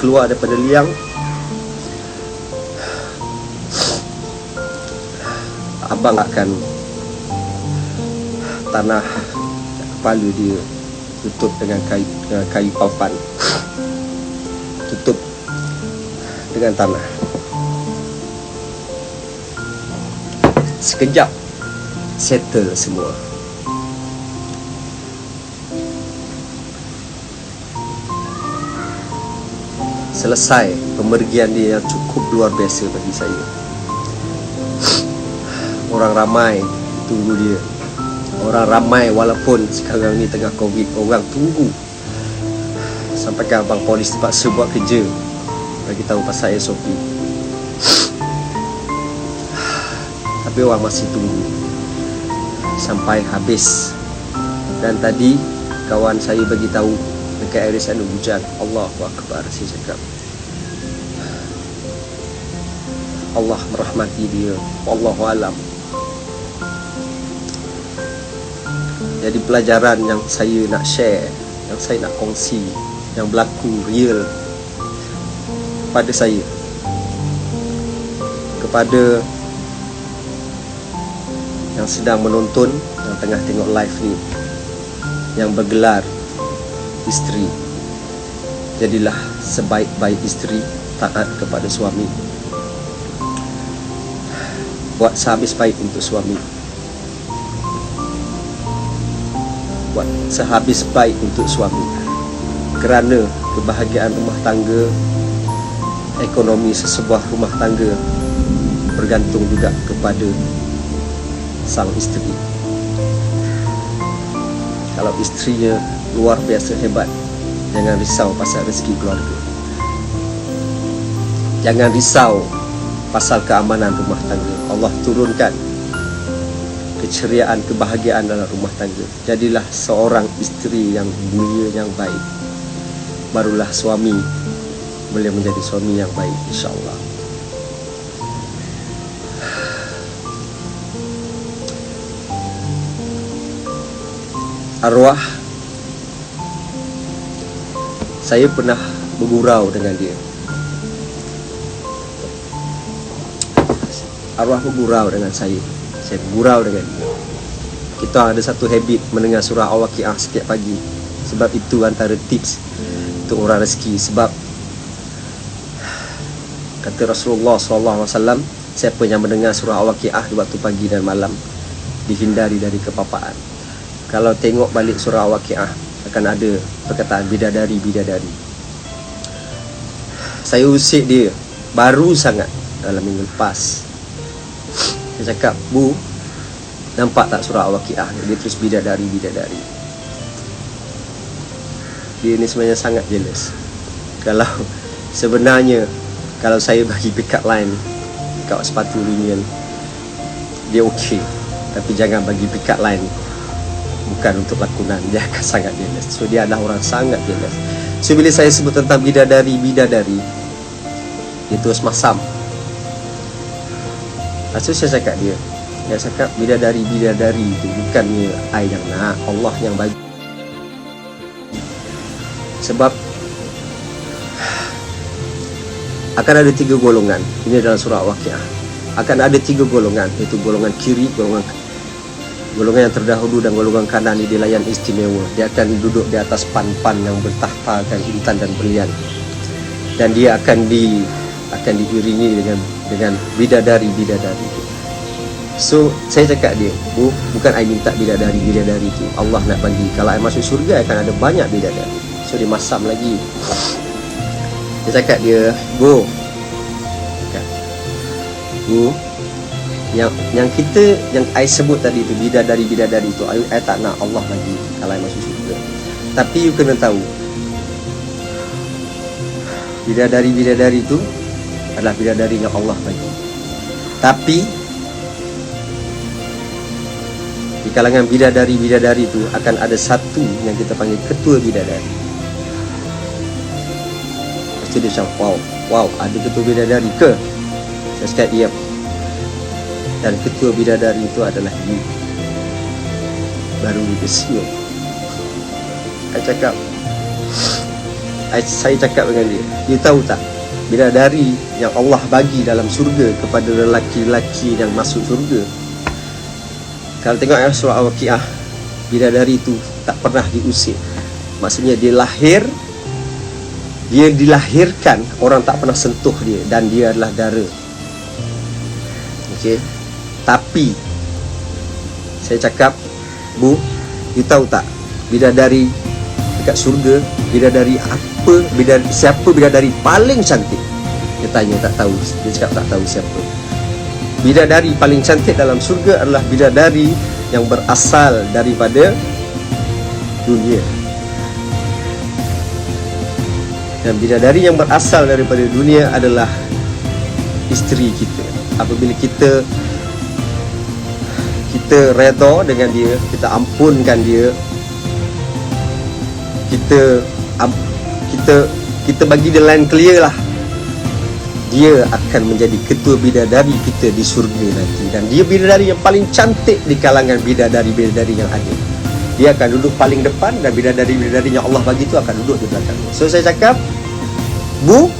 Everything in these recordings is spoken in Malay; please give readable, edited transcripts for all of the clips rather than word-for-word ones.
keluar daripada liang, abang akan tanah kepala dia tutup dengan kayu papan, tutup dengan tanah. Sekejap settle semua. Selesai pemergian dia yang cukup luar biasa bagi saya. Orang ramai tunggu dia. Orang ramai walaupun sekarang ni tengah Covid, orang tunggu sampai kan abang polis terpaksa buat kerja bagi tahu pasal SOP. Tapi orang masih tunggu sampai habis. Dan tadi kawan saya bagi tahu dekat area sana hujan. Allahu Akbar, saya cakap Allah merahmati dia, wallahu alam. Jadi pelajaran yang saya nak share, yang saya nak kongsi, yang berlaku real pada saya, kepada yang sedang menonton, yang tengah tengok live ni, yang bergelar isteri. Jadilah sebaik-baik isteri, taat kepada suami, buat sehabis baik untuk suami, buat sehabis baik untuk suami. Kerana kebahagiaan rumah tangga, ekonomi sesebuah rumah tangga bergantung juga kepada sang isteri. Kalau isterinya luar biasa hebat, jangan risau pasal rezeki keluarga. Jangan risau pasal keamanan rumah tangga. Allah turunkan keceriaan, kebahagiaan dalam rumah tangga. Jadilah seorang isteri yang mulia, yang baik. Barulah suami boleh menjadi suami yang baik, insya-Allah. Arwah, saya pernah bergurau dengan dia. Arwah bergurau dengan saya bergurau dengan dia. Kita ada satu habit mendengar surah Al-Waqiah setiap pagi. Sebab itu antara tips untuk orang rezeki. Sebab kata Rasulullah SAW, siapa yang mendengar surah Al-Waqiah di waktu pagi dan malam, dihindari dari kepapaan. Kalau tengok balik surah Al-Waqiah, akan ada perkataan bidadari. Saya usik dia baru sangat dalam minggu lepas. Saya cakap, Bu, nampak tak surah Al-Waqiah? Dia terus bidadari. Dia ni sebenarnya sangat jealous. Kalau sebenarnya kalau saya bagi pick up line kat sepatu Union, dia okey. Tapi jangan bagi pick up line bukan untuk lakonan, dia akan sangat jealous. So dia adalah orang sangat jealous. So bila saya sebut tentang bidadari, dia terus masam. Lepas tu saya cakap dia cakap bidadari itu bukannya I yang nak, Allah yang bagi. Sebab akan ada 3 golongan. Ini dalam surah Al-Waqiah. Akan ada 3 golongan, iaitu golongan kiri, golongan yang terdahulu dan golongan kanan di layan istimewa. Dia akan duduk di atas pan-pan yang bertahtakan intan dan berlian. Dan dia akan diiringi dengan bidadari. So saya cakap dia, Bu, bukan I minta bidadari itu, Allah nak bagi. Kalau I masuk syurga akan ada banyak bidadari. So dia masam lagi. Saya cakap dia, Bu, yang kita, yang I sebut tadi tu, bidadari itu, I tak nak Allah bagi kalau I masuk syurga. Tapi you kena tahu, bidadari itu adalah bidadari yang Allah bagi. Tapi di kalangan bidadari itu akan ada satu yang kita panggil ketua bidadari. Pasti dia macam, wow, ada ketua bidadari ke? Saya cakap diam. Dan ketua bidadari itu adalah you. Baru dia senyum. I cakap, Saya cakap dengan dia, you tahu tak, bidadari yang Allah bagi dalam surga kepada lelaki-lelaki yang masuk surga, kalau tengok surah Al-Waqiah, bidadari itu tak pernah diusir. Maksudnya dia dilahirkan, orang tak pernah sentuh dia, dan dia adalah dara. Okey. Tapi saya cakap, Bu, you tahu tak, bidadari dekat surga, bidadari apa, siapa bidadari paling cantik? Dia tanya, tak tahu. Dia cakap tak tahu siapa. Bidadari paling cantik dalam surga adalah bidadari yang berasal daripada dunia. Dan bidadari yang berasal daripada dunia adalah isteri kita. Apabila kita redha dengan dia, kita ampunkan dia, kita bagi dia line clear lah, dia akan menjadi ketua bidadari kita di surga nanti. Dan dia bidadari yang paling cantik di kalangan bidadari-bidadari yang ada. Dia akan duduk paling depan, dan bidadari-bidadari yang Allah bagi itu akan duduk di belakang. So saya cakap, Bu,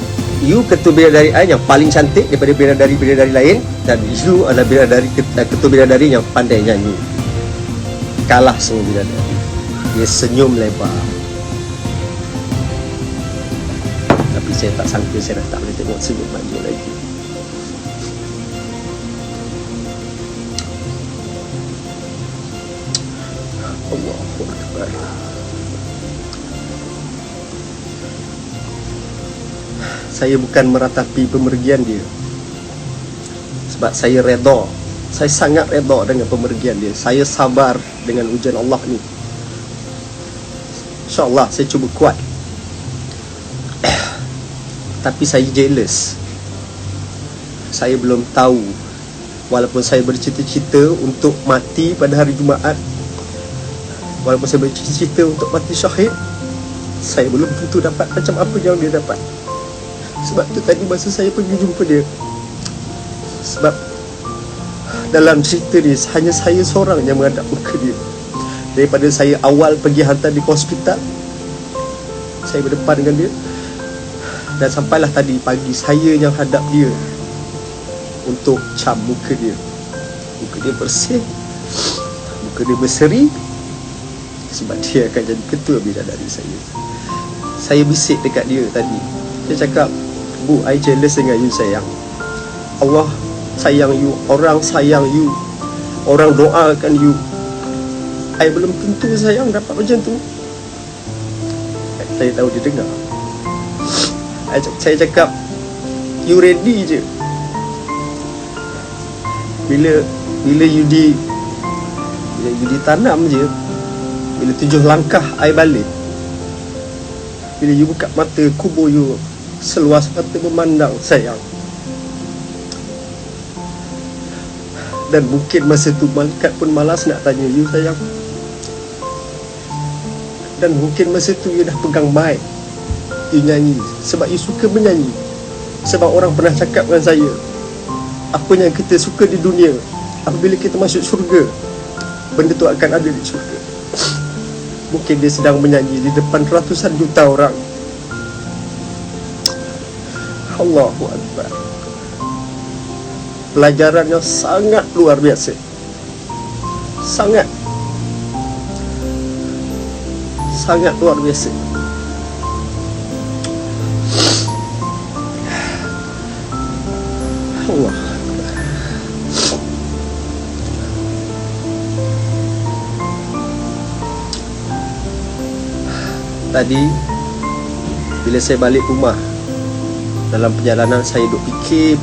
you ketua bidadari yang paling cantik daripada bidadari-bidadari lain, dan you adalah ketua bidadari yang pandai nyanyi, kalah semua bidadari. Dia senyum lebar. Tapi saya tak sangka saya dah tak boleh tengok senyum manja lagi. Allahu Akbar. Saya bukan meratapi pemergian dia, sebab saya redha. Saya sangat redha dengan pemergian dia. Saya sabar dengan ujian Allah ni. InsyaAllah saya cuba kuat. Tapi saya jealous. Saya belum tahu. Walaupun saya bercita-cita untuk mati pada hari Jumaat, walaupun saya bercita-cita untuk mati syahid, saya belum tentu dapat macam apa yang dia dapat. Sebab tu tadi masa saya pergi jumpa dia, sebab dalam cerita ni hanya saya seorang yang menghadap muka dia. Daripada saya awal pergi hantar dia ke hospital, saya berdepan dengan dia, dan sampailah tadi pagi saya yang hadap dia untuk cam muka dia. Muka dia bersih, muka dia berseri, sebab dia akan jadi ketua bidadari saya. Saya bisik dekat dia tadi. Saya cakap, Bu, I jealous dengan you sayang. Allah sayang you, orang sayang you, orang doakan you. I belum tentu sayang dapat macam tu. Saya tahu dia dengar. Saya cakap, you ready je. Bila you ditanam je, bila 7 langkah I balik, bila you buka mata, kubur you seluas mata memandang sayang. Dan mungkin masa tu malaikat pun malas nak tanya you sayang. Dan mungkin masa tu you dah pegang mic, you nyanyi sebab you suka menyanyi. Sebab orang pernah cakap dengan saya, apa yang kita suka di dunia, apabila kita masuk syurga, benda tu akan ada di syurga. Mungkin dia sedang menyanyi di depan ratusan juta orang. Allahu Akbar. Pelajaran yang sangat luar biasa. Sangat luar biasa. Allah. Tadi bila saya balik rumah, dalam perjalanan saya duk fikir.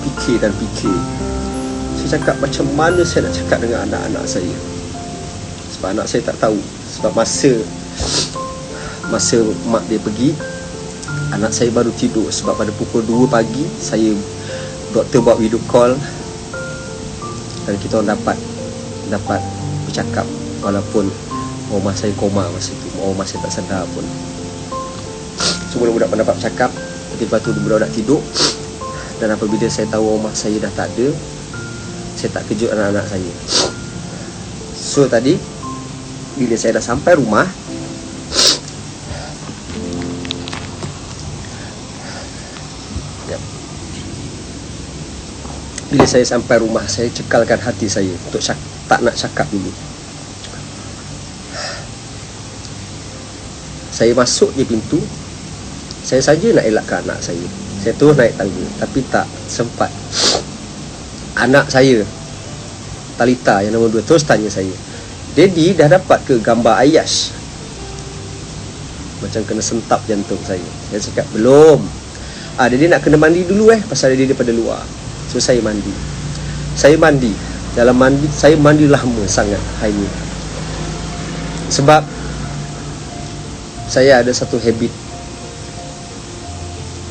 Saya cakap macam mana saya nak cakap dengan anak-anak saya. Sebab anak saya tak tahu. Sebab masa mak dia pergi, anak saya baru tidur. Sebab pada pukul 2 pagi doktor buat video call, dan kita orang dapat bercakap. Walaupun rumah saya koma masa tu, rumah saya tak sedar pun. So budak-budak pun dapat bercakap. Lepas tu budak-budak tidur. Dan apabila saya tahu rumah saya dah tak ada, saya tak kejut anak-anak saya. So tadi bila saya dah sampai rumah, Bila saya sampai rumah, saya cekalkan hati saya untuk tak nak cakap dulu. Saya masuk je pintu, saya saja nak elakkan anak saya. Saya terus naik tangga, tapi tak sempat. Anak saya, Talita yang nombor 2, terus tanya saya, "Daddy, dah dapat ke gambar Ayash?" Macam kena sentap jantung saya. Saya cakap, "Belum. Daddy nak kena mandi dulu pasal dia daripada luar." So saya mandi. Dalam mandi, saya mandi lama sangat hari ni. Sebab saya ada satu habit.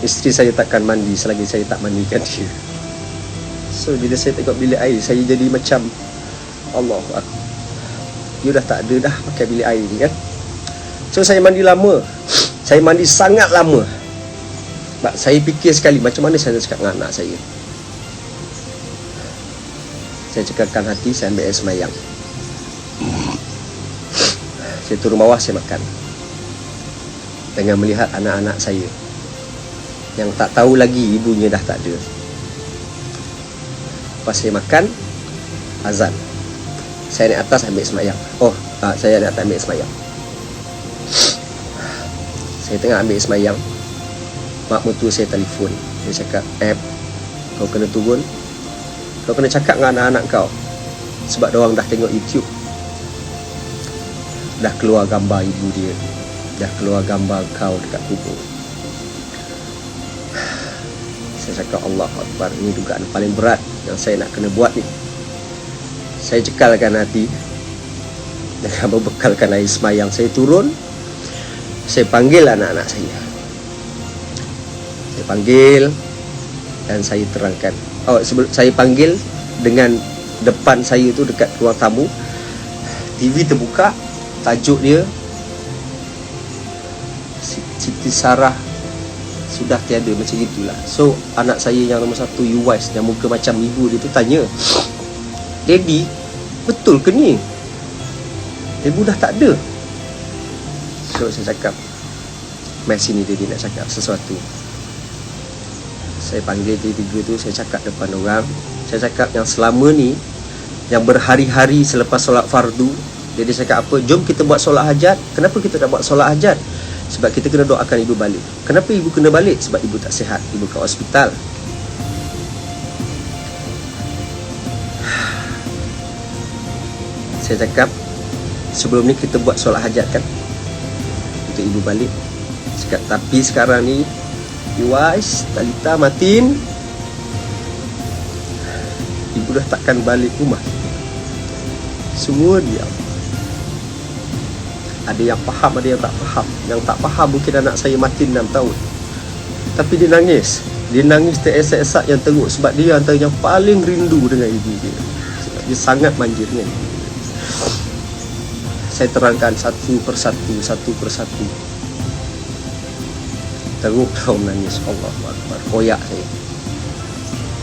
Isteri saya takkan mandi selagi saya tak mandikan dia. So bila saya tengok bilik air, saya jadi macam Allah, dia dah tak ada dah pakai bilik air ni kan. So saya mandi lama. Saya mandi sangat lama. Sebab saya fikir sekali macam mana saya nak cakap dengan anak saya. Saya cekalkan hati, saya ambil air semayang. Saya turun bawah, saya makan. Dengan melihat anak-anak saya yang tak tahu lagi ibunya dah tak ada. Lepas saya makan, azan. Saya naik atas ambil semayang. Saya naik atas ambil semayang. Saya tengah ambil semayang, mak mertua saya telefon. Dia cakap, kau kena turun. Kau kena cakap dengan anak-anak kau. Sebab diorang dah tengok YouTube, dah keluar gambar ibu dia, dah keluar gambar kau dekat kubur. Saya cakap, Allah Akbar, ini dugaan paling berat yang saya nak kena buat ni. Saya cekalkan hati dengan berbekalkan air semayang. Saya turun, saya panggil anak-anak saya. Saya panggil dan saya terangkan. Saya panggil dengan depan saya tu dekat ruang tamu. TV terbuka, tajuk dia Siti Sarah sudah tiada, macam gitulah. So anak saya yang nombor 1, Yuwais, yang muka macam ibu dia tu tanya, "Daddy, betul ke ni? Ibu dah tak ada?" So saya cakap, "Mai sini Daddy nak cakap sesuatu." Saya panggil dia tiga tu, saya cakap depan orang. Saya cakap yang selama ni, yang berhari-hari selepas solat fardu, dia cakap apa? "Jom kita buat solat hajat." Kenapa kita tak buat solat hajat? Sebab kita kena doakan ibu balik. Kenapa ibu kena balik? Sebab ibu tak sihat, ibu kat hospital. Saya cakap, sebelum ni kita buat solat hajat kan, untuk ibu balik. Cakap, tapi sekarang ni Yuwais, Talita, Matin, ibu dah takkan balik rumah. Semua diam. Ada yang faham, ada yang tak faham. Yang tak faham mungkin anak saya Matin 6 tahun. Tapi dia nangis. Dia nangis teresak-esak yang teruk. Sebab dia antara yang paling rindu dengan ibu dia. Sebab dia sangat manja dengan ibu dia. Saya terangkan satu persatu. Teruk dia menangis. Allahu Akbar. Koyak saya.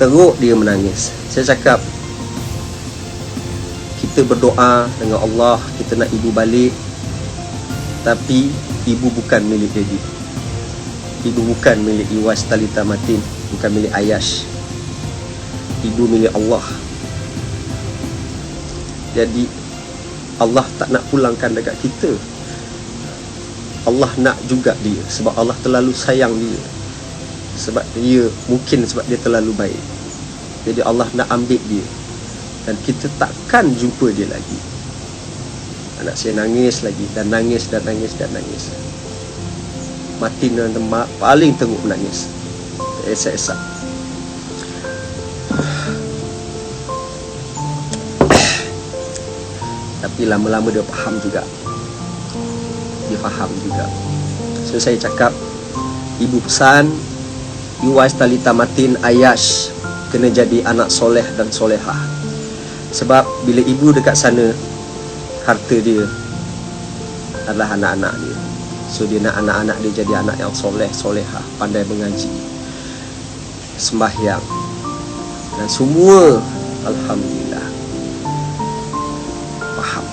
Teruk dia menangis. Saya cakap, kita berdoa dengan Allah, kita nak ibu balik. Tapi ibu bukan milik Daddy. Ibu bukan milik Yuwais, Talita, Matin, bukan milik Ayash. Ibu milik Allah. Jadi Allah tak nak pulangkan dekat kita. Allah nak juga dia, sebab Allah terlalu sayang dia. Sebab dia, mungkin sebab dia terlalu baik. Jadi Allah nak ambil dia. Dan kita takkan jumpa dia lagi. Anak saya nangis lagi, dan nangis. Matin dan Mak paling teruk menangis. Esak-esak. Tapi lama-lama dia faham juga. So saya cakap, ibu pesan Yuwais, Talita, Matin, Ayash kena jadi anak soleh dan solehah. Sebab bila ibu dekat sana, harta dia adalah anak-anak dia. So dia nak anak-anak dia jadi anak yang soleh, solehah, pandai mengaji, sembahyang, dan semua alhamdulillah faham.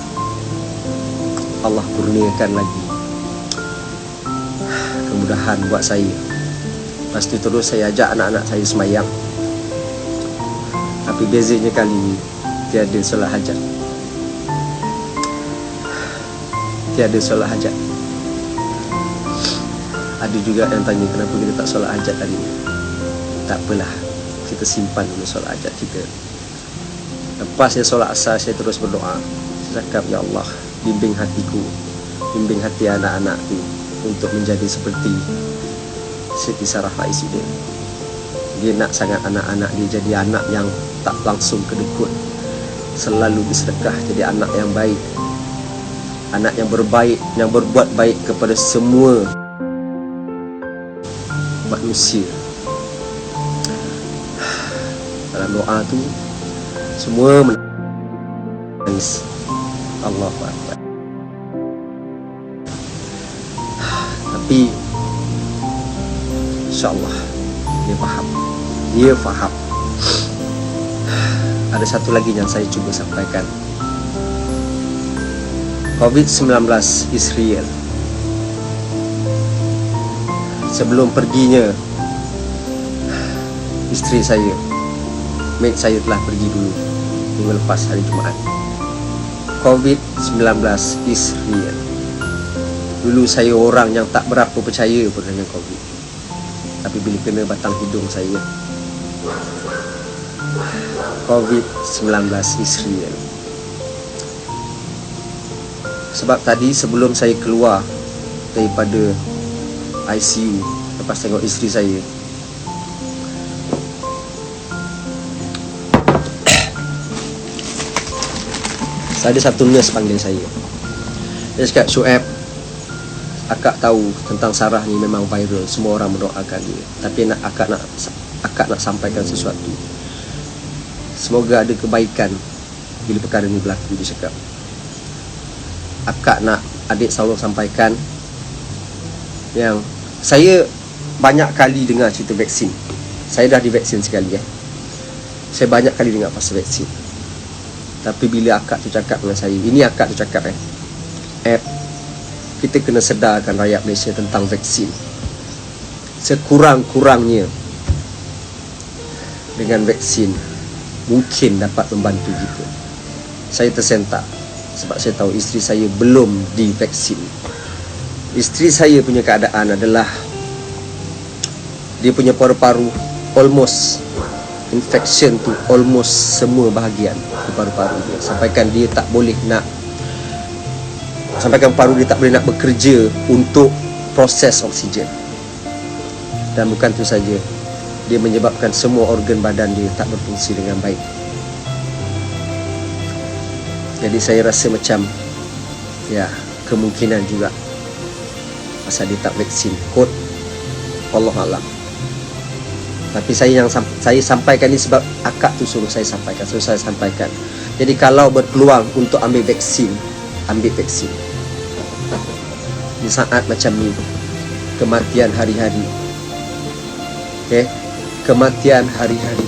Allah kurniakan lagi kemudahan buat saya. Lepas tu terus saya ajak anak-anak saya semayang. Tapi bezanya kali ni tiada solat hajat. Tiada solat hajat. Ada juga yang tanya kenapa kita tak solat hajat hari ni. Tak apalah, kita simpan dulu solat hajat kita. Lepas saya solat asar, saya terus berdoa. Saya cakap, ya Allah, bimbing hatiku, bimbing hati anak-anakku untuk menjadi seperti Siti Sarah Faizudin. Dia nak sangat anak-anak dia jadi anak yang tak langsung kedekut, selalu bersedekah, jadi anak yang baik, anak yang berbaik, yang berbuat baik kepada semua manusia. Dalam doa tu semua menangis. Allahu Akbar. Tapi insya-Allah dia faham. Dia faham. Ada satu lagi yang saya cuba sampaikan. COVID-19 is real. Sebelum perginya isteri saya, mate saya telah pergi dulu minggu lepas hari Jumaat. COVID-19 is real. Dulu saya orang yang tak berapa percaya pun dengan COVID. Tapi bila kena batang hidung saya, COVID-19 is real. Sebab tadi sebelum saya keluar daripada ICU, lepas tengok isteri saya, ada satu nurse panggil saya. Dia cakap, Shu'aib, akak tahu tentang Sarah ni memang viral, semua orang mendoakan dia. Tapi akak nak sampaikan sesuatu. Semoga ada kebaikan bila perkara ni berlaku. Dia cakap, akak nak adik selalu sampaikan yang saya banyak kali dengar cerita vaksin. Saya dah divaksin sekali. Saya banyak kali dengar pasal vaksin. Tapi bila akak tu cakap dengan saya, ini akak tu cakap, kita kena sedarkan rakyat Malaysia tentang vaksin. Sekurang-kurangnya dengan vaksin mungkin dapat membantu kita. Saya tersentak sebab saya tahu isteri saya belum divaksin. Isteri saya punya keadaan adalah dia punya paru-paru almost infection tu, almost semua bahagian di paru-paru dia. Sampaikan dia tak boleh nak, sampaikan paru dia tak boleh nak bekerja untuk proses oksigen. Dan bukan itu saja, dia menyebabkan semua organ badan dia tak berfungsi dengan baik. Jadi saya rasa macam ya, kemungkinan juga pasal dia tak vaksin kot, Allah Alam. Tapi saya sampaikan ni sebab akak tu suruh saya sampaikan. Jadi kalau berpeluang untuk ambil vaksin, ambil vaksin. Di saat macam ni, kematian hari-hari, kematian hari-hari.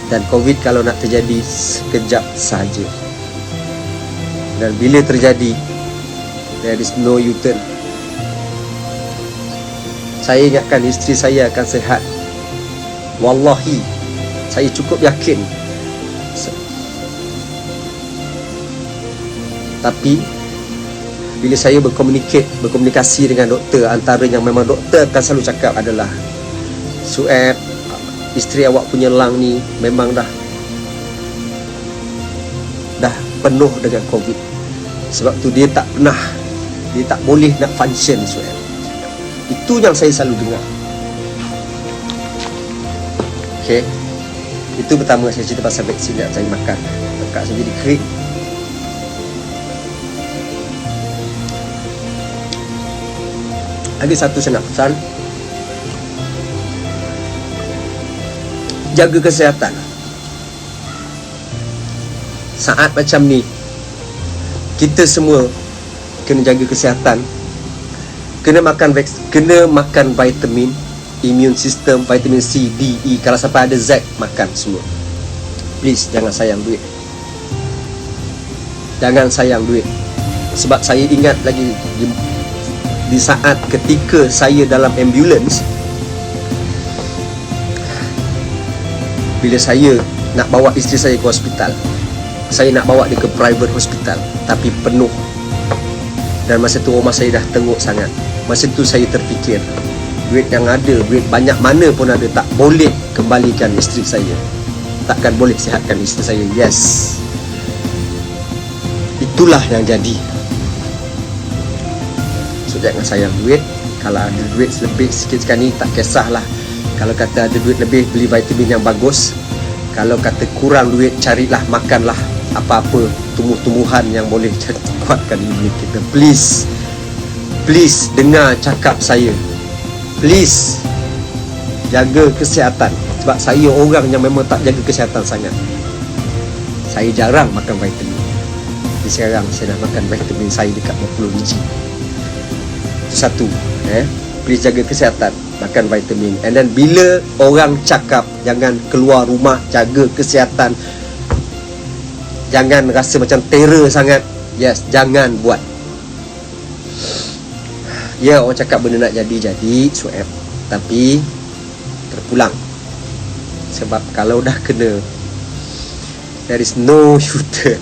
Dan COVID kalau nak terjadi sekejap saja. Dan bila terjadi, there is no U-turn. Saya ingatkan isteri saya akan sihat. Wallahi, saya cukup yakin. Tapi bila saya berkomunikasi dengan doktor, antara yang memang doktor akan selalu cakap adalah, Shu'aib, isteri awak punya lung ni memang dah penuh dengan COVID. Sebab tu dia tak boleh nak function, Shu'aib. Itu yang saya selalu dengar. Itu pertama saya cerita pasal vaksin yang saya makan. Kakak saya jadi kering. Lagi satu saya nak pesan, jaga kesihatan. Saat macam ni, kita semua kena jaga kesihatan. Kena makan vitamin, immune system, vitamin C, D, E. Kalau sampai ada Z, makan semua. Please, jangan sayang duit. Jangan sayang duit. Sebab saya ingat lagi di saat ketika saya dalam ambulans, bila saya nak bawa isteri saya ke hospital. Saya nak bawa dia ke private hospital, tapi penuh. Dan masa tu rumah saya dah tengok sangat. Masa tu saya terfikir, duit yang ada, duit banyak mana pun ada, tak boleh kembalikan isteri saya, takkan boleh sihatkan isteri saya. Yes, itulah yang jadi. So jangan sayang duit. Kalau ada duit lebih sikit sekali, tak kisahlah. Kalau kata ada duit lebih, beli vitamin yang bagus. Kalau kata kurang duit, carilah, makanlah apa-apa tumbuh-tumbuhan yang boleh kuatkan imun kita. Please, please dengar cakap saya. Please jaga kesihatan. Sebab saya orang yang memang tak jaga kesihatan sangat. Saya jarang makan vitamin. Jadi sekarang saya nak makan vitamin saya dekat 50 biji. Itu satu. Please jaga kesihatan, makan vitamin. And then bila orang cakap jangan keluar rumah, jaga kesihatan, jangan rasa macam terror sangat. Yes, jangan buat. Ya, orang cakap benda nak jadi, suap. Tapi terpulang. Sebab kalau dah kena, there is no U-turn.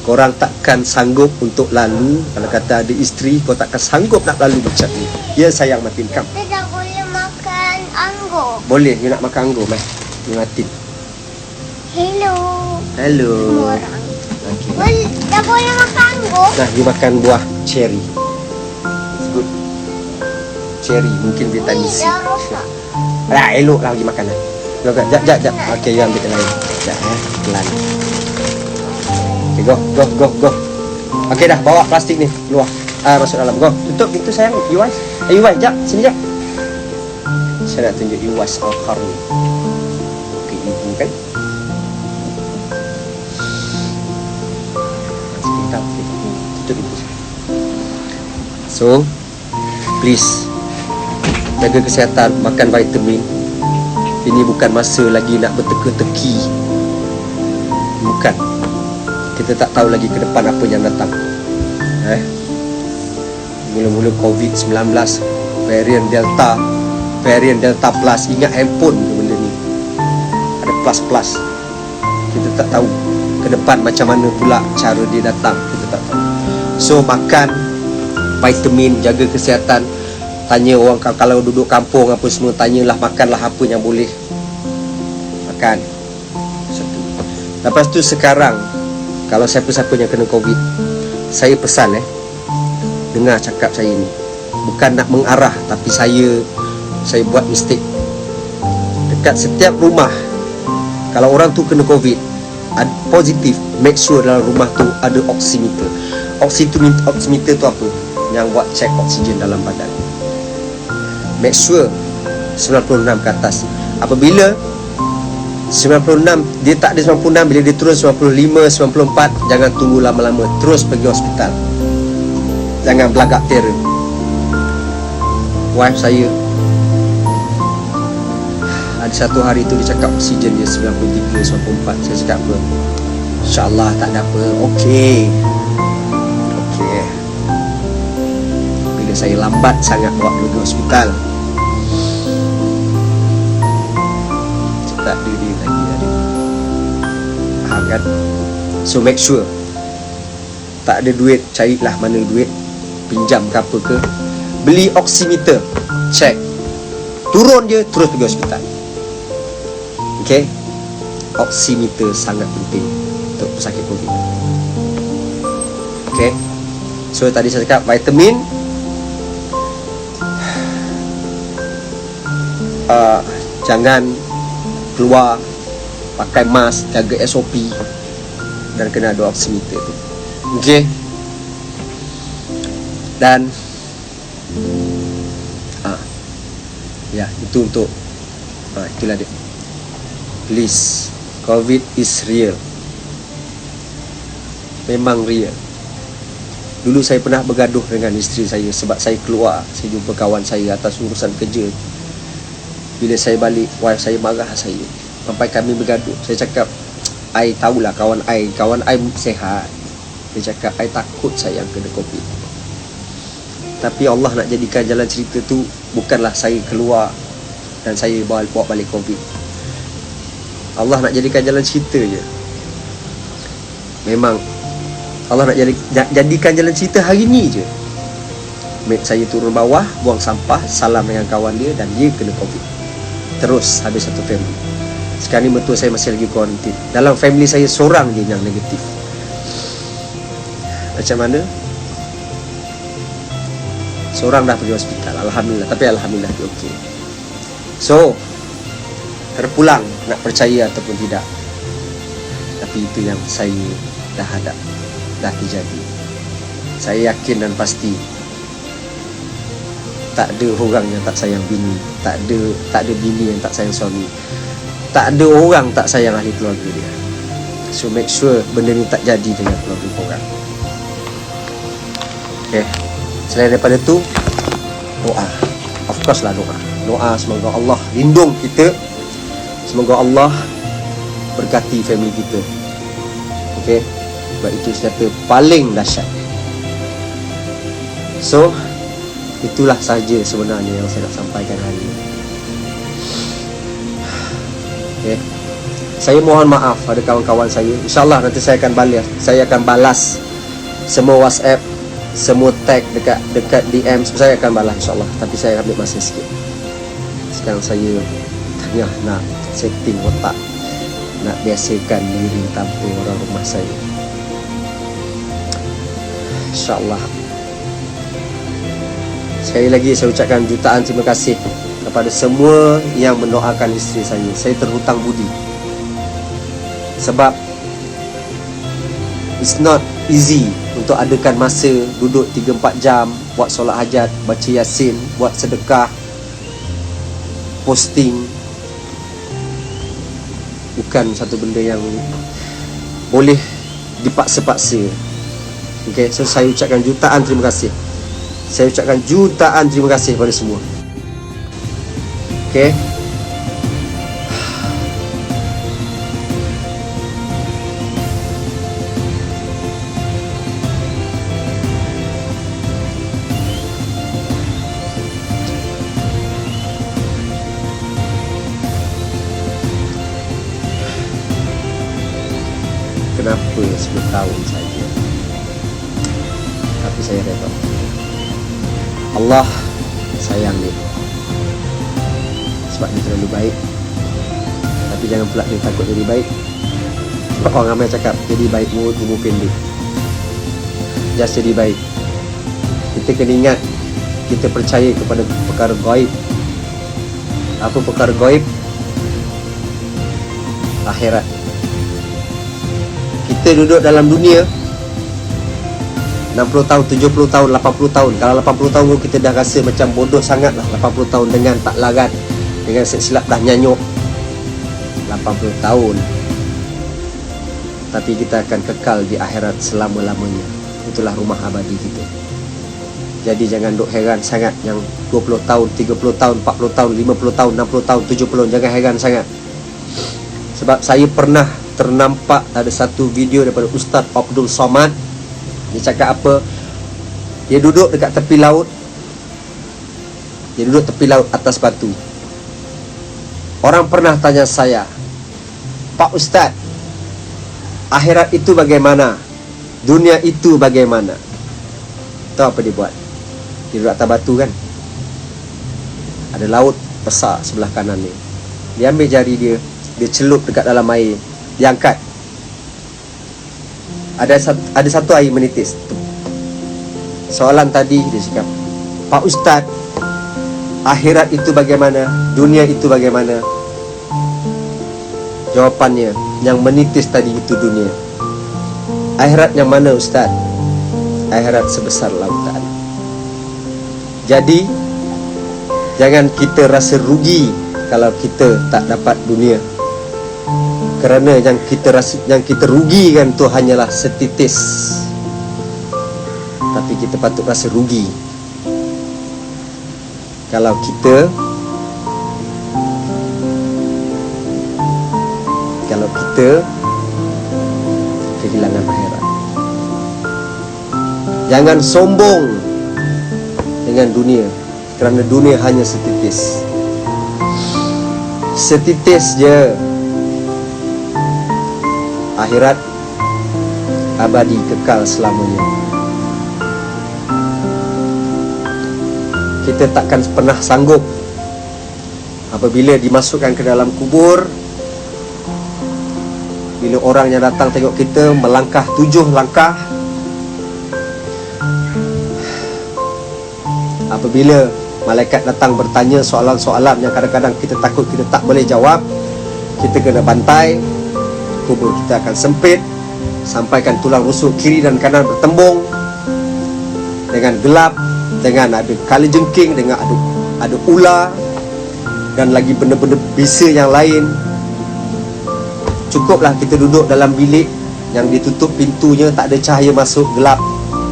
Korang takkan sanggup untuk lalu. Kalau kata ada isteri, kau takkan sanggup nak lalu macam ni. Ya sayang, Matin, kam. Kita tak boleh makan anggur. Boleh, you nak makan anggur, Mas? You Matin. Hello. Hello. Semua orang. Okay. Tak boleh makan anggur. Nah, you makan buah cherry. It's good. Cherry, mungkin vitamin C. Dah rosak. Lah, elok lah pergi makan lah. Jap. Okay, you ambil yang lain. Jap, pelan. Okay, go. Okay dah, bawa plastik ni keluar. Masuk dalam. Go, tutup pintu sayang. Iwas. Iwas, jap, sini jap. Saya nak tunjuk Iwas Al-Qarni. Okay, ibu kan. Tutup pintu. So, please jaga kesihatan, makan vitamin. Ini bukan masa lagi nak berteka-teki. Bukan. Kita tak tahu lagi ke depan apa yang datang. Mula-mula COVID-19, varian Delta plus. Ingat handphone ke benda ni, ada plus. Kita tak tahu ke depan macam mana pula cara dia datang. Kita tak tahu. So makan vitamin, jaga kesihatan. Tanya orang kalau duduk kampung apa semua, tanyalah, makanlah apa yang boleh makan. Satu. Lepas tu sekarang, kalau siapa-siapa yang kena COVID, saya pesan dengar cakap saya ni. Bukan nak mengarah, tapi saya buat mistake. Dekat setiap rumah, kalau orang tu kena COVID positif, make sure dalam rumah tu ada oximeter. Oximeter tu apa? Yang buat cek oksigen dalam badan. Make sure 96 ke atas. Apabila 96, dia tak ada 96, bila dia turun 95, 94, jangan tunggu lama-lama, terus pergi hospital. Jangan belagak terror. Wife saya ada satu hari tu dia cakap oksigen dia 93, 94. Saya cakap apa? InsyaAllah tak ada apa. Okey. Bila saya lambat sangat bawa pergi hospital, tak ada dia lagi ada. Faham kan? So make sure tak ada duit, carilah mana duit, pinjam ke apa ke, beli oximeter, check, turun je terus pergi hospital. Okay, oximeter sangat penting untuk pesakit COVID. Okay, so tadi saya cakap vitamin, jangan keluar, pakai mask, jaga SOP, dan kena ada oximeter tu. Okey. Dan ya, itu untuk itulah dia. Please, COVID is real. Memang real. Dulu saya pernah bergaduh dengan isteri saya sebab saya keluar, saya jumpa kawan saya atas urusan kerja. Bila saya balik, wife saya marah saya. Sampai kami bergaduh. Saya cakap, I tahulah kawan I sehat. Dia cakap, I takut sayang kena COVID. Tapi Allah nak jadikan jalan cerita tu bukanlah saya keluar dan saya bawa balik COVID. Allah nak jadikan jalan cerita je. Memang Allah nak jadikan jalan cerita hari ni je. Mate saya turun bawah, buang sampah, salam dengan kawan dia, dan dia kena COVID. Terus habis satu family. Sekarang ni mertua saya masih lagi kuarantin. Dalam family saya seorang je yang negatif. Macam mana? Seorang dah pergi hospital, alhamdulillah. Tapi alhamdulillah dia okey. So, terpulang nak percaya ataupun tidak. Tapi itu yang saya dah hadap, dah terjadi. Saya yakin dan pasti tak ada orang yang tak sayang bini, tak ada bini yang tak sayang suami, tak ada orang tak sayang ahli keluarga dia. So make sure benda ni tak jadi dengan keluarga korang. Okay. Selain daripada tu, doa. Of course lah doa. Doa semoga Allah lindung kita, semoga Allah berkati family kita. Okay. Sebab itu senjata paling dahsyat. So itulah sahaja sebenarnya yang saya nak sampaikan hari ini. Okay. Saya mohon maaf pada kawan-kawan saya. InsyaAllah nanti saya akan balas semua WhatsApp, semua tag dekat DM. Saya akan balas insyaAllah. Tapi saya ambil masa sikit. Sekarang saya tengah nak setting otak, nak biasakan diri tanpa orang rumah saya. InsyaAllah. Sekali lagi saya ucapkan jutaan terima kasih kepada semua yang mendoakan isteri saya. Saya terhutang budi. Sebab it's not easy untuk adakan masa duduk 3-4 jam buat solat hajat, baca yasin, buat sedekah, posting. Bukan satu benda yang boleh dipaksa-paksa. Okay, so saya ucapkan jutaan terima kasih. Saya ucapkan jutaan terima kasih kepada semua. Okay. Kenapa 10 tahun saja? Tapi saya redha. Allah sayang dia. Sebab dia terlalu baik. Tapi jangan pula dia takut jadi baik. Sebab orang ramai cakap jadi baik umur pendek. Just jadi baik. Kita kena ingat, kita percaya kepada perkara gaib. Apa perkara gaib? Akhirat. Kita duduk dalam dunia 60 tahun, 70 tahun, 80 tahun. Kalau 80 tahun kita dah rasa macam bodoh sangat lah. 80 tahun dengan tak larat, dengan silap dah nyanyuk. 80 tahun. Tapi kita akan kekal di akhirat selama-lamanya. Itulah rumah abadi kita. Jadi jangan duk heran sangat yang 20 tahun, 30 tahun, 40 tahun, 50 tahun, 60 tahun, 70. Jangan heran sangat. Sebab saya pernah ternampak ada satu video daripada Ustaz Abdul Somad. Dia cakap apa? Dia duduk dekat tepi laut. Dia duduk tepi laut atas batu. Orang pernah tanya saya, Pak Ustaz, akhirat itu bagaimana? Dunia itu bagaimana? Tahu apa dia buat? Dia duduk atas batu kan? Ada laut besar sebelah kanan ni. Dia ambil jari dia, dia celup dekat dalam air, dia angkat. Ada satu air menitis. Soalan tadi dia cakap, Pak Ustaz, akhirat itu bagaimana? Dunia itu bagaimana? Jawapannya, yang menitis tadi itu dunia. Akhirat yang mana Ustaz? Akhirat sebesar lautan. Jadi jangan kita rasa rugi kalau kita tak dapat dunia. Kerana yang kita rugikan tu hanyalah setitis. Tapi kita patut rasa rugi kalau kita kehilangan akhirat. Jangan sombong dengan dunia, kerana dunia hanya setitis. Setitis je. akhirat abadi kekal selamanya. Kita takkan pernah sanggup apabila dimasukkan ke dalam kubur, bila orang yang datang tengok kita melangkah 7 langkah, apabila malaikat datang bertanya soalan-soalan yang kadang-kadang kita takut kita tak boleh jawab, kita kena bantai, kubur kita akan sempit, sampaikan tulang rusuk kiri dan kanan bertembung dengan gelap, dengan ada kalajengking, dengan ada ular dan lagi benda-benda bisa yang lain. Cukuplah kita duduk dalam bilik yang ditutup pintunya, tak ada cahaya masuk, gelap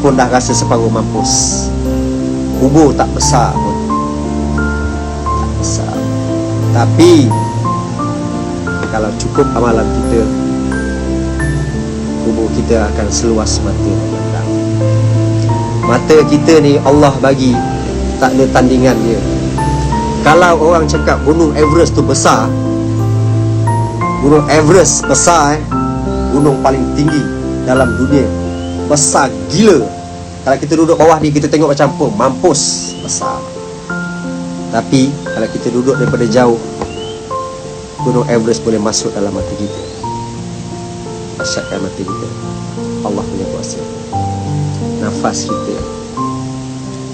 pun dah rasa separuh mampus. Kubur tak besar pun, tak besar. Tapi kalau cukup amalan kita, kubur kita akan seluas mata memandang. Mata kita ni Allah bagi, tak ada tandingan dia. Kalau orang cakap Gunung Everest tu besar, Gunung Everest besar, gunung paling tinggi dalam dunia, besar gila. Kalau kita duduk bawah ni, kita tengok macam apa, mampus besar. Tapi kalau kita duduk daripada jauh, Gunung Everest boleh masuk dalam mata kita, asyakkan mata kita. Allah punya kuasa. Nafas kita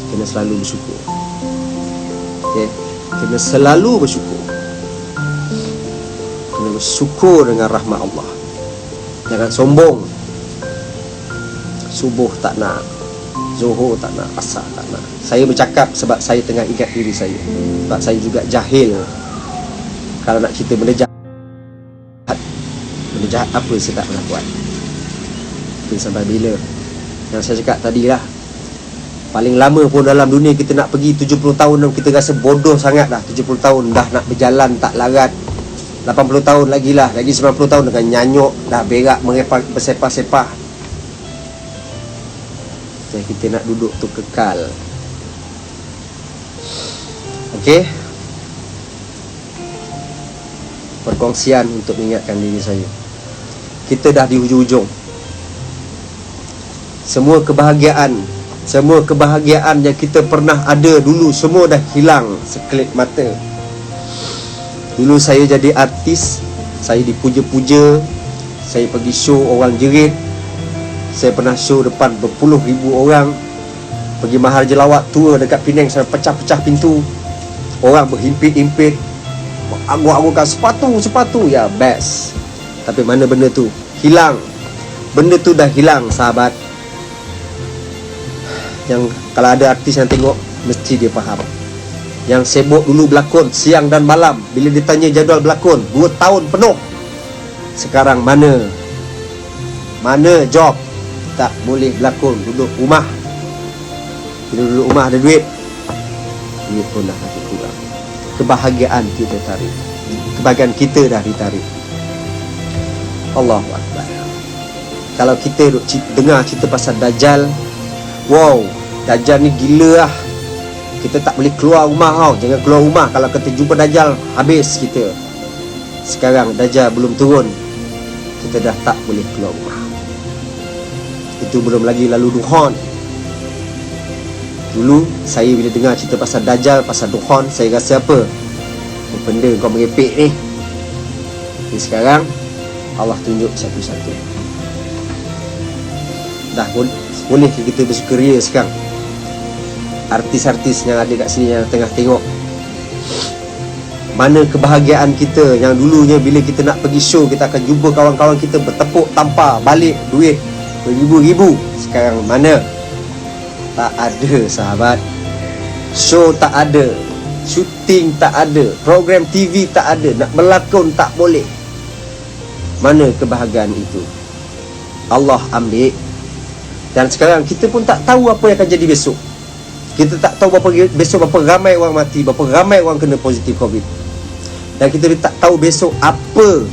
kena selalu bersyukur. Okay? Kena selalu bersyukur. Kena bersyukur dengan rahmat Allah. Jangan sombong. Subuh tak nak, Zuhur tak nak, Asar tak nak. Saya bercakap sebab saya tengah ingat diri saya. Sebab saya juga jahil. Kalau nak cerita benda jahat, benda jahat apa saya tak pernah buat. Tapi sampai bila, yang saya cakap tadi lah, paling lama pun dalam dunia kita nak pergi 70 tahun, kita rasa bodoh sangat dah. 70 tahun dah nak berjalan tak larat. 80 tahun lagi lah, lagi 90 tahun dengan nyanyuk, dah berak, bersepah-sepah. Jadi kita nak duduk tu kekal. Okey, perkongsian untuk mengingatkan diri saya, kita dah di hujung-hujung. Semua kebahagiaan yang kita pernah ada dulu, semua dah hilang sekelip mata. Dulu saya jadi artis, saya dipuja-puja, saya pergi show orang jerit, saya pernah show depan berpuluh ribu orang, pergi Mahar Jelawat tour dekat Penang sampai pecah-pecah pintu, orang berhimpit-himpit, mengagung-agungkan sepatu, ya best. Tapi mana benda tu? Hilang. Benda tu dah hilang, sahabat. Yang kalau ada artis yang tengok, mesti dia faham. Yang sibuk dulu berlakon siang dan malam, bila ditanya jadual berlakon 2 tahun penuh. Sekarang mana job? Tak boleh berlakon, duduk rumah. Bila duduk rumah ada duit pun dah makin kurang. Kebahagiaan kita tarik, kebahagiaan kita dah ditarik. Allahu Akbar. Kalau kita dengar cerita pasal Dajjal, wow, Dajjal ni gila lah, kita tak boleh keluar rumah tau. Jangan keluar rumah, kalau kita jumpa Dajjal, habis kita. Sekarang Dajjal belum turun, kita dah tak boleh keluar rumah. Itu belum lagi lalu Duhan. Dulu saya bila dengar cerita pasal Dajjal, pasal Duhan, saya rasa apa? Benda kau merepek ni. Tapi sekarang Allah tunjuk satu-satu. Dah boleh kita bersukaria sekarang. Artis-artis yang ada kat sini yang tengah tengok, mana kebahagiaan kita yang dulunya bila kita nak pergi show, kita akan jumpa kawan-kawan kita bertepuk tampar, balik duit beribu-ribu. Sekarang mana? Tak ada, sahabat. Show tak ada, syuting tak ada, program TV tak ada, nak berlakon tak boleh. Mana kebahagiaan itu? Allah ambil. Dan sekarang kita pun tak tahu apa yang akan jadi besok. Kita tak tahu besok berapa ramai orang mati, berapa ramai orang kena positif COVID. Dan kita tak tahu besok apa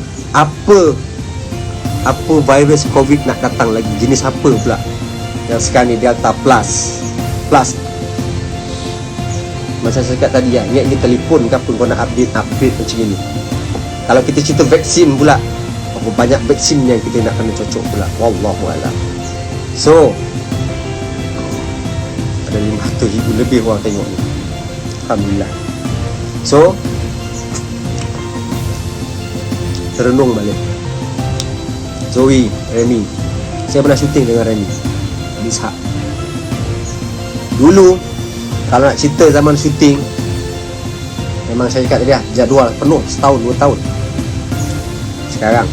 virus COVID nak datang lagi. Jenis apa pula? Yang sekarang ni Delta Plus. Macam saya cakap tadi, ingat ni telefon ke apa, kau nak update macam ni. Kalau kita cerita vaksin pula, Berapa banyak vaksin yang kita nak kena cocok pula. Wallahualam. So, ada 500,000 lebih orang tengok ni. Alhamdulillah. So, terenung balik. Zoe, Remy. Saya pernah syuting dengan Remy Ishak. Dulu kalau nak cerita zaman syuting, memang saya cakap tadi lah, jadual penuh setahun 2 tahun. Sekarang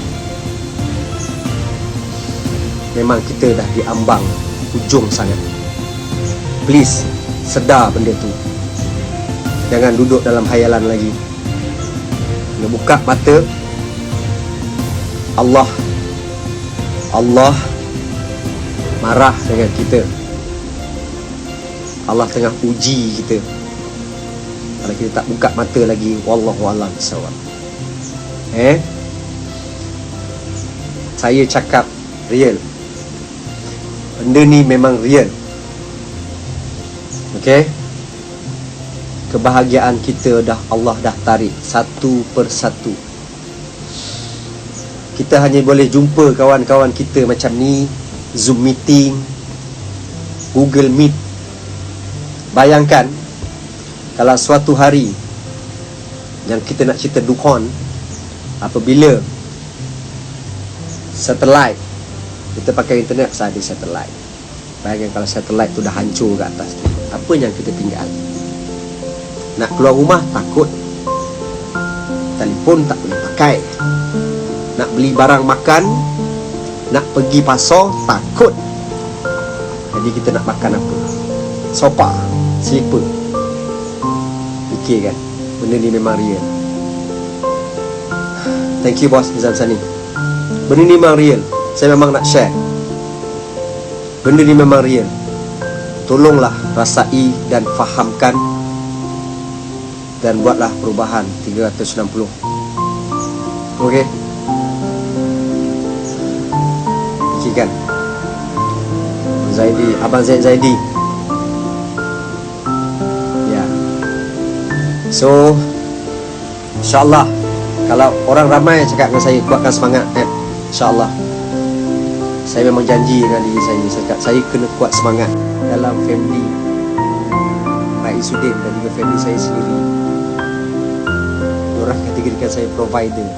memang kita dah diambang hujung sangat. Please sedar benda tu. Jangan duduk dalam hayalan lagi. Kena buka mata. Allah marah dengan kita. Allah tengah uji kita. Kalau kita tak buka mata lagi, wallahualam bisawab. Saya cakap real. Benda ni memang real. Okey? Kebahagiaan kita Allah dah tarik satu persatu. Kita hanya boleh jumpa kawan-kawan kita macam ni, Zoom meeting, Google Meet. Bayangkan kalau suatu hari yang kita nak cerita dukhan, apabila satelit, kita pakai internet ada satelit. Bayangkan kalau satelit tu dah hancur kat atas tu, apa yang kita tinggal? Nak keluar rumah takut, telefon tak boleh pakai, nak beli barang makan, nak pergi pasar takut. Jadi kita nak makan apa? Sopa, slipper. Fikir kan, benda ni memang real. Thank you bos Nizam Sani. Benda ni memang real. Saya memang nak share. Benda ni memang real. Tolonglah rasai dan fahamkan, dan buatlah perubahan 360. Okey? Fikirkan. Zaidi, Abang Zaid Zaidi. Ya. So, InsyaAllah, kalau orang ramai cakap dengan saya, kuatkan semangat, InsyaAllah. Saya memang janji dengan diri saya. Saya cakap, saya kena kuat semangat dalam family Raisuddin dan juga family saya sendiri. Orang kategorikan saya provider.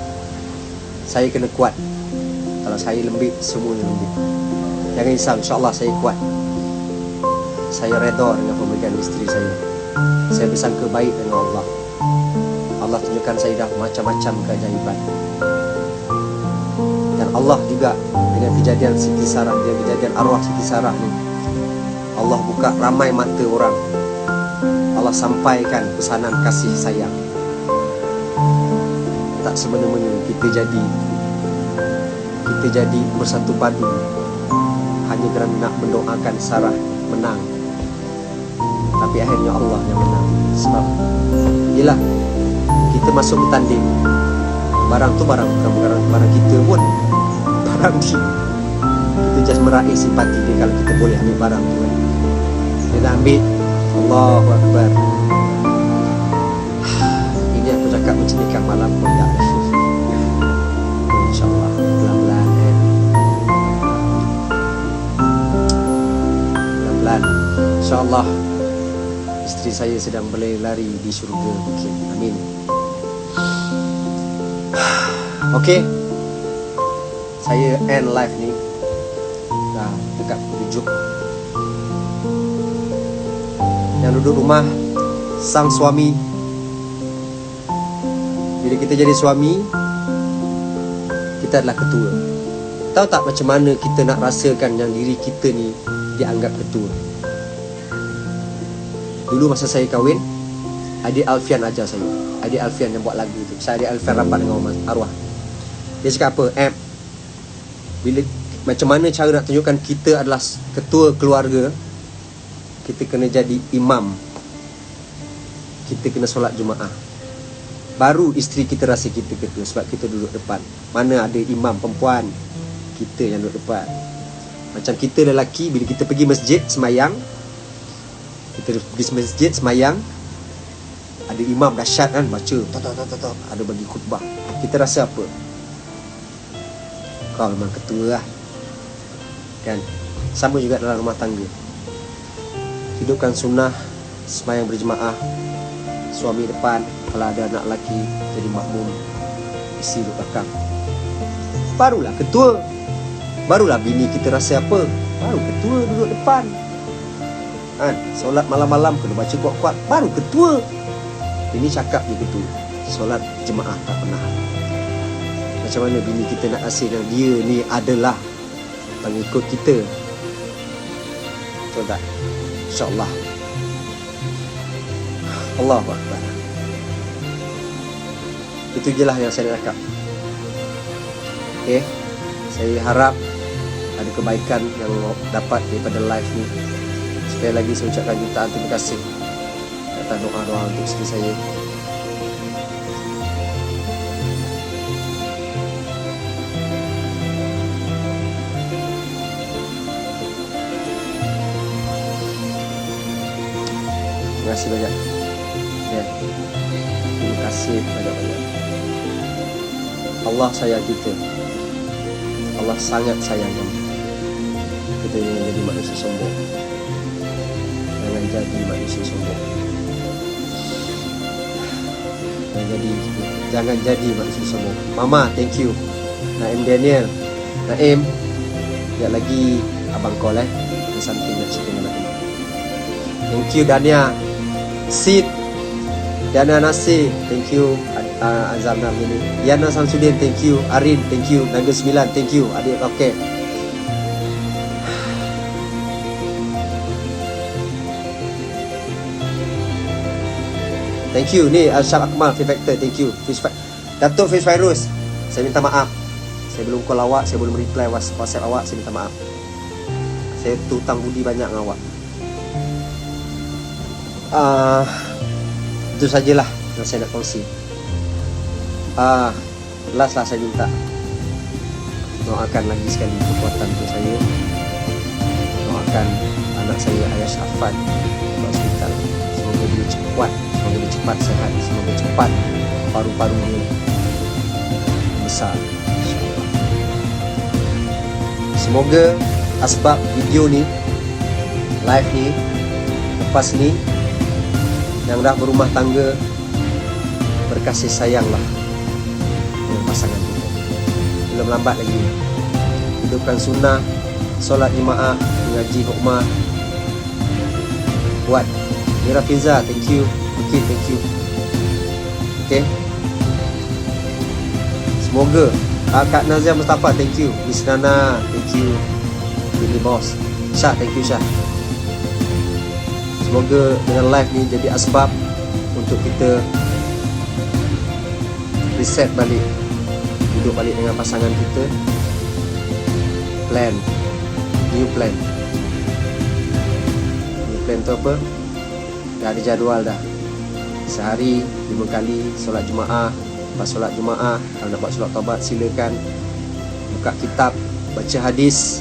Saya kena kuat. Kalau saya lembik, semuanya lembik. Jangan risau, insyaAllah saya kuat. Saya redha dengan pemberian isteri saya. Saya bersangka baik dengan Allah. Allah tunjukkan saya dah macam-macam keajaiban. Dan Allah juga dengan kejadian Siti Sarah, dengan kejadian arwah Siti Sarah ni, Allah buka ramai mata orang. Allah sampaikan pesanan kasih sayang. Tak semena-mena kita jadi bersatu padu hanya kerana nak mendoakan Sarah menang. Tapi akhirnya Allah yang menang. Sebab yelah, kita masuk bertanding, barang tu barang bukan barang kita pun, barang dia. Kita just meraih simpati dia kalau kita boleh ambil barang tu kan. Dia nak ambil, Allahu Akbar. Ini aku cakap menceritakan malam pun tak. InsyaAllah pelan-pelan pelan-pelan. InsyaAllah isteri saya sedang berlari di syurga. Okay. Amin. Okay, saya end live ni dah dekat hujung. Yang duduk rumah, sang suami, bila kita jadi suami, kita adalah ketua. Tahu tak macam mana kita nak rasakan yang diri kita ni dianggap ketua? Dulu masa saya kahwin, adik Alfian ajar saya. Adik Alfian yang buat lagu tu. Saya adik Alfian rapat dengan Omar Arwah. Dia cakap apa? Bila macam mana cara nak tunjukkan kita adalah ketua keluarga, kita kena jadi imam. Kita kena solat Jumaat. Baru isteri kita rasa kita ketua, sebab kita duduk depan. Mana ada imam perempuan, kita yang duduk depan. Macam kita lelaki, bila kita pergi masjid semayang, kita pergi masjid semayang, ada imam dahsyat kan, baca ada bagi khutbah, kita rasa apa? kau memang ketua lah. Kan? Sama juga dalam rumah tangga. Hidupkan sunnah sembahyang berjemaah. Suami depan, kalau ada anak lelaki jadi makmum, isteri duduk belakang. Barulah ketua. Barulah bini kita rasa apa? Baru ketua duduk depan. Kan? Solat malam-malam kena baca kuat-kuat, baru ketua. Bini cakap dia ketua. Solat jemaah tak pernah. Macam mana bini kita nak rasa yang dia ni adalah pengikut kita? Betul tak? InsyaAllah. Allahu Akbar. Itu je lah yang saya nak cakap. Okay, saya harap ada kebaikan yang dapat daripada live ni. Sekali lagi saya ucapkan jutaan terima kasih atas doa-doa untuk isteri saya. Terima kasih banyak. Ya. Terima kasih banyak-banyak. Allah sayang kita. Allah sangat sayang kita jangan jadi manusia sombong. Jangan jadi manusia sombong. Jangan jadi manusia sombong. Mama, thank you. Naim Daniel. Naim, sekejap lagi abang call Ada something nak cakap dengan Naim. Thank you Dania. Sid, Dana Nasir, thank you. Azam Nam ini. Yana Samsudin, thank you. Arin, thank you. Naga 9, thank you. Adik Roket. Thank you. Ni Syab Akmal, Face Factor, thank you. Datuk Face Virus, saya minta maaf. Saya belum call awak, saya belum reply WhatsApp awak, saya minta maaf. Saya hutang budi banyak dengan awak. Itu sajalah yang saya nak kongsi. Last lah saya minta doakan lagi sekali kekuatan untuk saya. Doakan anak saya Ayah Syafan di hospital. Semoga dia cepat, semoga dia cepat sehat, semoga cepat paru-paru dia besar. Semoga asbab video ni, live ni, lepas ni, yang dah berumah tangga berkasih sayanglah dengan pasangan kita. Belum lambat lagi. Hidupkan sunnah, solat jemaah, mengaji hukmah. Buat. Mira Fiza, thank you. Okay, thank you. Okay. Semoga Kak Nazia Mustafa, thank you. Miss Nana, thank you. Billy Boss, Syah, thank you Syah. Semoga dengan live ni jadi asbab untuk kita reset balik, hidup balik dengan pasangan kita. Plan, new plan. New plan tu apa? Dah ada jadual dah. Sehari 5 kali solat Jumaat. Lepas solat Jumaat, kalau nak buat solat taubat silakan. Buka kitab, baca hadis,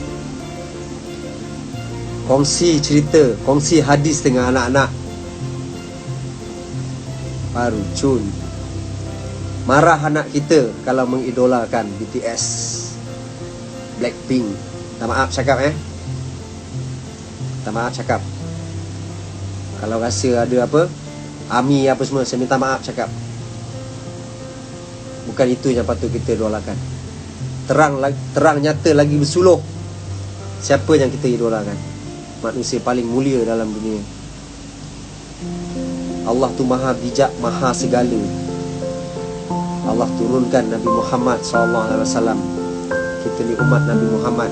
kongsi cerita, kongsi hadis dengan anak-anak. Baru cun. Marah anak kita kalau mengidolakan BTS, Blackpink. Minta maaf cakap Minta maaf cakap. Kalau rasa ada apa, ARMY apa semua, saya minta maaf cakap. Bukan itu yang patut kita idolakan. Terang nyata lagi bersuluh. Siapa yang kita idolakan? Manusia paling mulia dalam dunia. Allah tu maha bijak, maha segala. Allah turunkan Nabi Muhammad SAW. Kita ni umat Nabi Muhammad.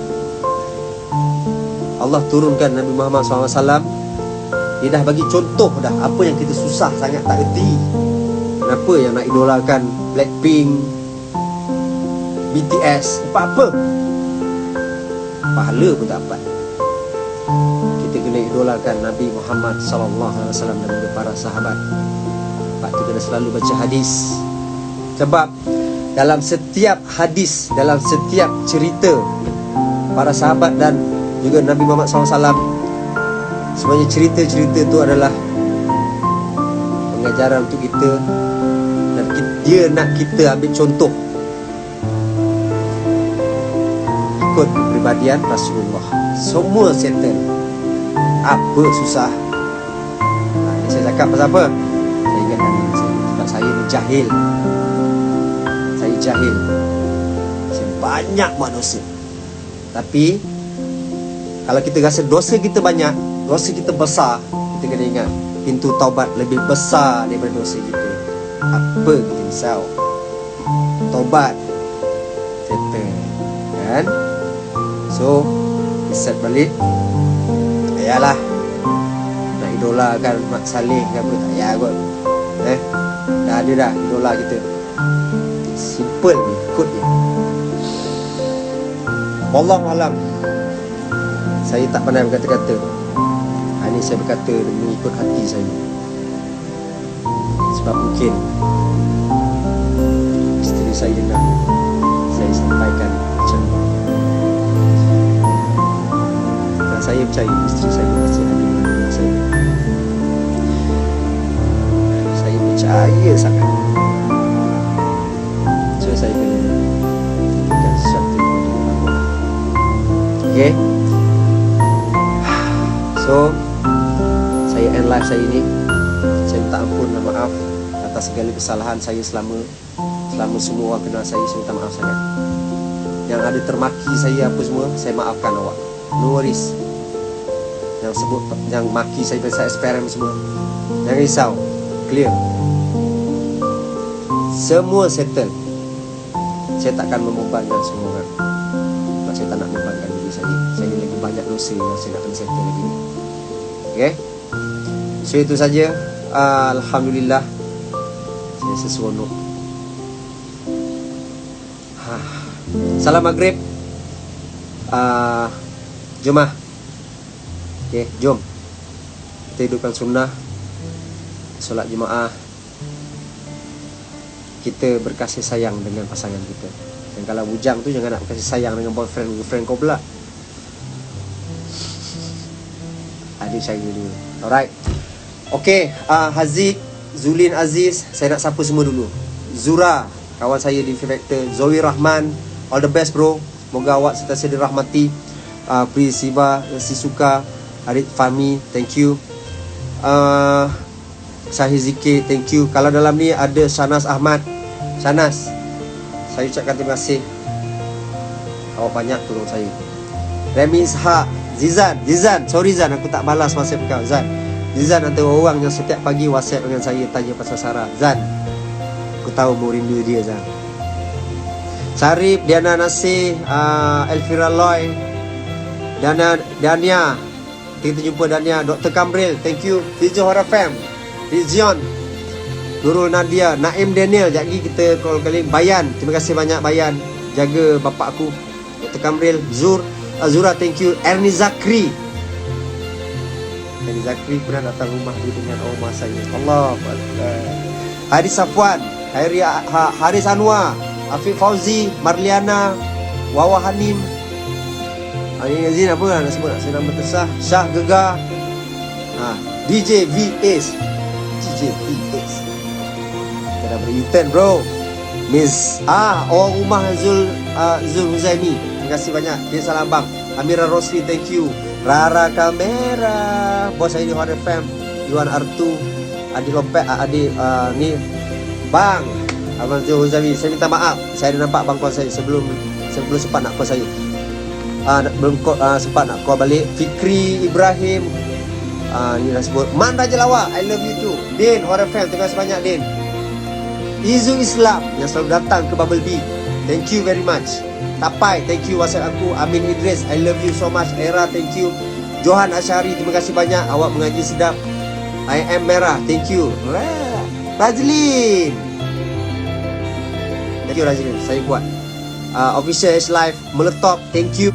Allah turunkan Nabi Muhammad SAW. Dia dah bagi contoh dah apa yang kita susah sangat tak erti. Kenapa yang nak idolakan Blackpink, BTS, apa-apa, pahala pun tak dapat. Kita kena idolakan Nabi Muhammad SAW dan juga para sahabat. Lepas tu kena selalu baca hadis. Sebab dalam setiap hadis, dalam setiap cerita para sahabat dan juga Nabi Muhammad SAW, sebenarnya cerita-cerita itu adalah pengajaran untuk kita. Dan dia nak kita ambil contoh. mengikut kepribadian Rasulullah. Semua settle. Apa susah? Ini saya cakap pasal apa? Saya ingatkan diri saya, sebab saya ni jahil. Saya jahil. Saya banyak manusia. Tapi kalau kita rasa dosa kita banyak, dosa kita besar, kita kena ingat pintu taubat lebih besar daripada dosa kita. Apa kita risau? Taubat settle, kan? So reset balik. Ayalah nak idolakan Mak Saleh ke apa, tak payah kot. Dah ada dah idola kita. Simple ni, ikut je. Wallahu alam. Saya tak pandai berkata-kata. Ini saya berkata mengikut hati saya. Sebab mungkin isteri saya nak saya sampaikan macam ni. Dan saya percaya isteri saya masih ada dengan saya. Saya percaya sangat. So saya kena tunjukkan sesuatu kepada Allah. Okay. So saya end live saya ini. Saya minta ampun dan maaf atas segala kesalahan saya selama semua orang kenal saya minta maaf sangat. Yang ada termaki saya apa semua, saya maafkan awak. No worries. Yang maki saya pasal eksperimen semua, jangan risau. Clear. Semua settle. Saya takkan membebankan semua orang. Sebab saya tak nak membebankan diri saya. Saya ni lagi banyak dosa yang saya nak kena settle lagi ni. Okay. So itu saja. Alhamdulillah saya seseronok. Salam maghrib. Jom lah. Okay, jom kita hidupkan sunnah. Solat jemaah. Kita berkasih sayang dengan pasangan kita. Dan kalau bujang tu jangan nak berkasih sayang dengan boyfriend kau pula. Adik saya dulu. Alright. Okay, Haziq, Zulin Aziz, saya nak sapa semua dulu. Zura, kawan saya di Fear Factor. Zoe Rahman, all the best bro. Moga awak sentiasa dirahmati. Prisiba, Sisuka, Arif Fahmi, thank you. Sahih Zikir, thank you. Kalau dalam ni ada Shanas Ahmad, Shanas, saya ucapkan terima kasih. Awak banyak tolong saya. Remy Ishak, Zizan, sorry Zan, aku tak balas WhatsApp kau. Zizan antara orang yang setiap pagi WhatsApp dengan saya tanya pasal Sarah. Zan, aku tahu mu rindu dia Zan. Sarip, Diana Nasir, Elvira Loy, Dania, kita jumpa Dania. Dr. Kamril, thank you. Fizio Horror Fam, Rizion, Nurul Nadia, Naim Daniel, sekejap lagi kita call kali. Bayan, terima kasih banyak Bayan, jaga bapak aku. Dr. Kamril, Zura, thank you. Ernie Zakri pernah datang rumah dia dengan rumah saya. Allah Akbar. Haris Safwan, Haris Anwar, Afiq Fauzi, Marliana, Wawa Hanim. Ini Azin apa nak sebut, nak saya nama tersah. Syah Gegar, DJ VS. Kita dah ber-U-turn bro. Miss orang rumah Zul Huzaimi, terima kasih banyak. Dia salam bang. Amira Rosli, thank you. Rara Kamera, bos saya di Horror FM. Yuan Artu, Adi Lopet, ni bang Abang Zul Huzaimi, saya minta maaf. Saya ada nampak bangkuan saya sebelum sempat nak call saya. Belum sempat nak call balik. Fikri Ibrahim, ni dah sebut. Man Raja Lawak, I love you too. Din Horror FM, terima kasih banyak Din. Izu Islam yang selalu datang ke Bubble Bee, thank you very much. Tapai, thank you WhatsApp aku. Amin Idris, I love you so much. Era, thank you. Johan Asyari, terima kasih banyak. Awak mengaji sedap. I am Merah, thank you. Rajlin, thank you Rajlin, saya buat. Official H Live Meletop, thank you.